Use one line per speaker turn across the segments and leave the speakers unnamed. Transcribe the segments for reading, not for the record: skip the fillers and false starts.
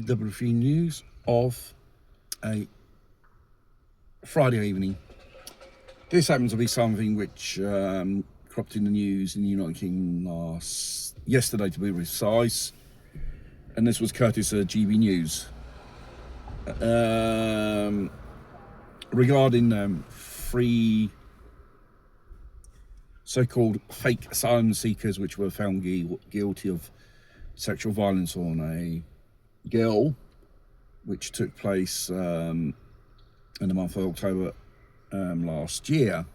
WWF news of a Friday evening. This happens to be something which cropped in the news in the United Kingdom yesterday, to be precise, and this was courtesy of GB News regarding three so-called fake asylum seekers which were found guilty of sexual violence on a girl, which took place in the month of October last year.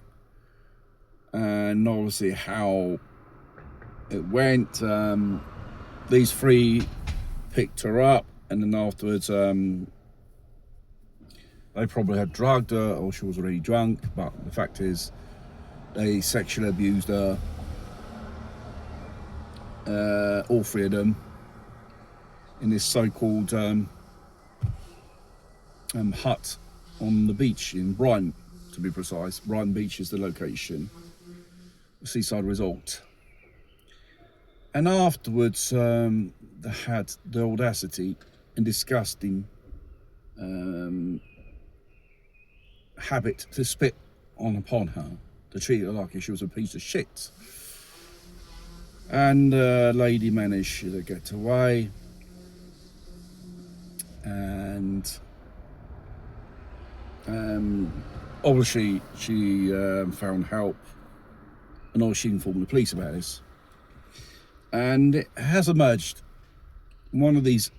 And obviously how it went, these three picked her up, and then afterwards they probably had drugged her, or she was already drunk, but the fact is they sexually abused her, all three of them, in this so-called hut on the beach in Brighton, to be precise. Brighton Beach is the location, seaside resort. And afterwards they had the audacity and disgusting habit to spit upon her, to treat her like she was a piece of shit. And the lady managed to get away, and obviously she found help, and obviously informed the police about this. And it has emerged, one of these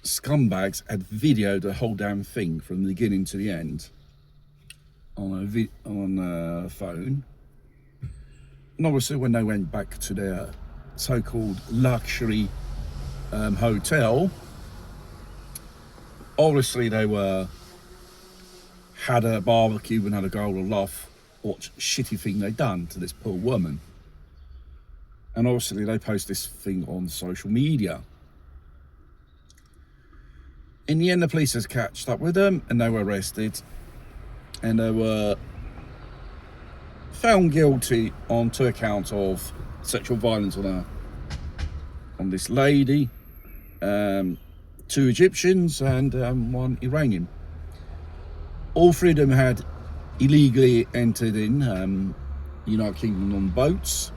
scumbags had videoed the whole damn thing from the beginning to the end on a phone. And obviously when they went back to their so-called luxury hotel, obviously they had a barbecue and had a go of laugh what shitty thing they'd done to this poor woman. And obviously they post this thing on social media. In the end, the police has catched up with them, and they were arrested, and they were found guilty on 2 accounts of sexual violence on this lady, 2 Egyptians and 1 Iranian. All 3 of them had illegally entered in the United Kingdom on boats,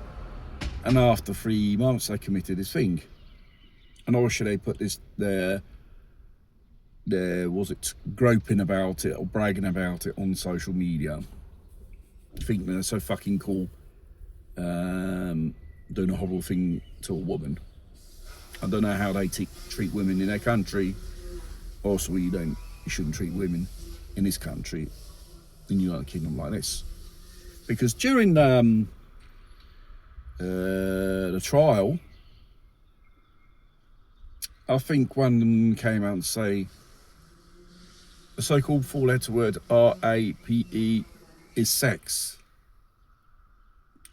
and after 3 months they committed this thing. And obviously they put this there was it groping about it or bragging about it on social media. I think they're so fucking cool, doing a horrible thing to a woman. I don't know how they treat women in their country. Also, you shouldn't treat women in this country, in the United Kingdom, like this. Because during the trial, I think one of them came out and say the so-called 4-letter word RAPE is sex.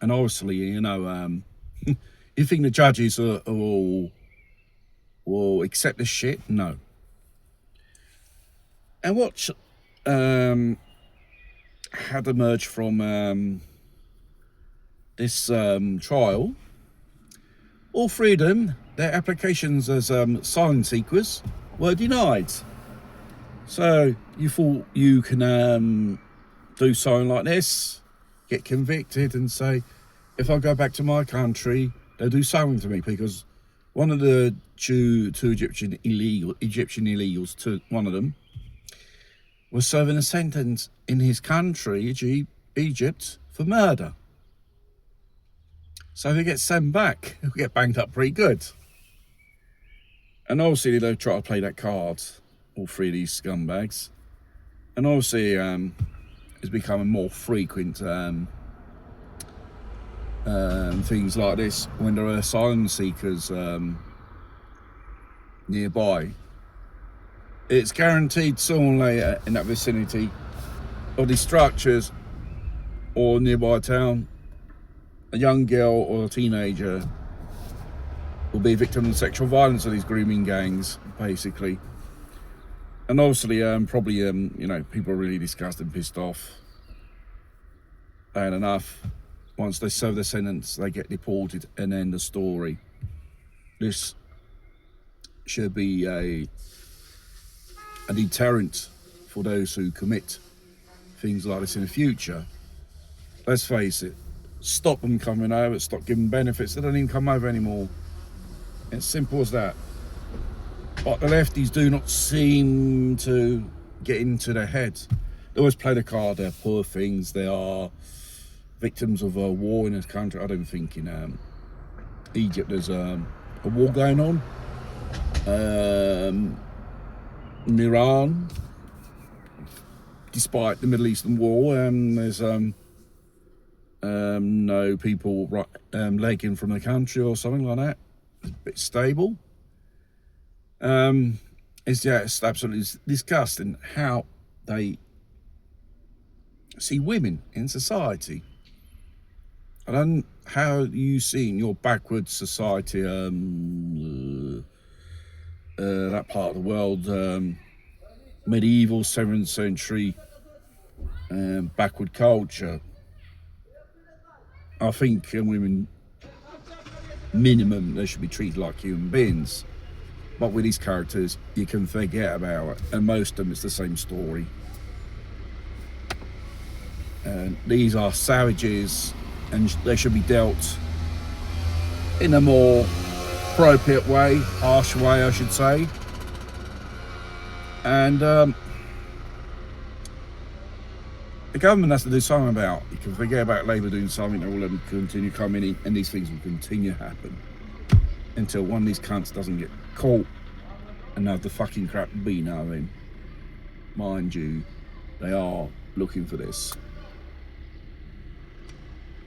And obviously, you think the judges will accept this shit? No. And what had emerged from this trial, all 3 of them, their applications as asylum seekers were denied. So you thought you can do something like this, get convicted and say, if I go back to my country, they'll do something to me, because one of the two Egyptian illegals, one of them, was serving a sentence in his country, Egypt, for murder. So if he gets sent back, he'll get banged up pretty good. And obviously they've tried to play that card, all 3 of these scumbags. And obviously it's becoming more frequent things like this when there are asylum seekers nearby. It's guaranteed sooner or later in that vicinity of these structures or nearby town, a young girl or a teenager will be a victim of sexual violence of these grooming gangs, basically. And obviously, probably, people are really disgusted and pissed off. Bad enough. Once they serve their sentence, they get deported and end the story. This should be a a deterrent for those who commit things like this in the future. Let's face it, stop them coming over, stop giving benefits. They don't even come over anymore. It's simple as that. But the lefties do not seem to get into their heads. They always play the card, they're poor things, they are victims of a war in this country. I don't think in Egypt there's a war going on. In Iran, despite the Middle Eastern war, there's no people legging from the country or something like that. It's a bit stable. It's absolutely disgusting how they see women in society. I don't know how you see in your backward society, that part of the world, medieval 7th century backward culture. I think women, minimum, they should be treated like human beings. But with these characters, you can forget about it. And most of them, it's the same story. And these are savages, and they should be dealt in a more appropriate way, harsh way, I should say. And the government has to do something about it. You can forget about Labour doing something, they will continue coming in, and these things will continue to happen until one of these cunts doesn't get caught and have the fucking crap beaten out of him. Mind you, they are looking for this.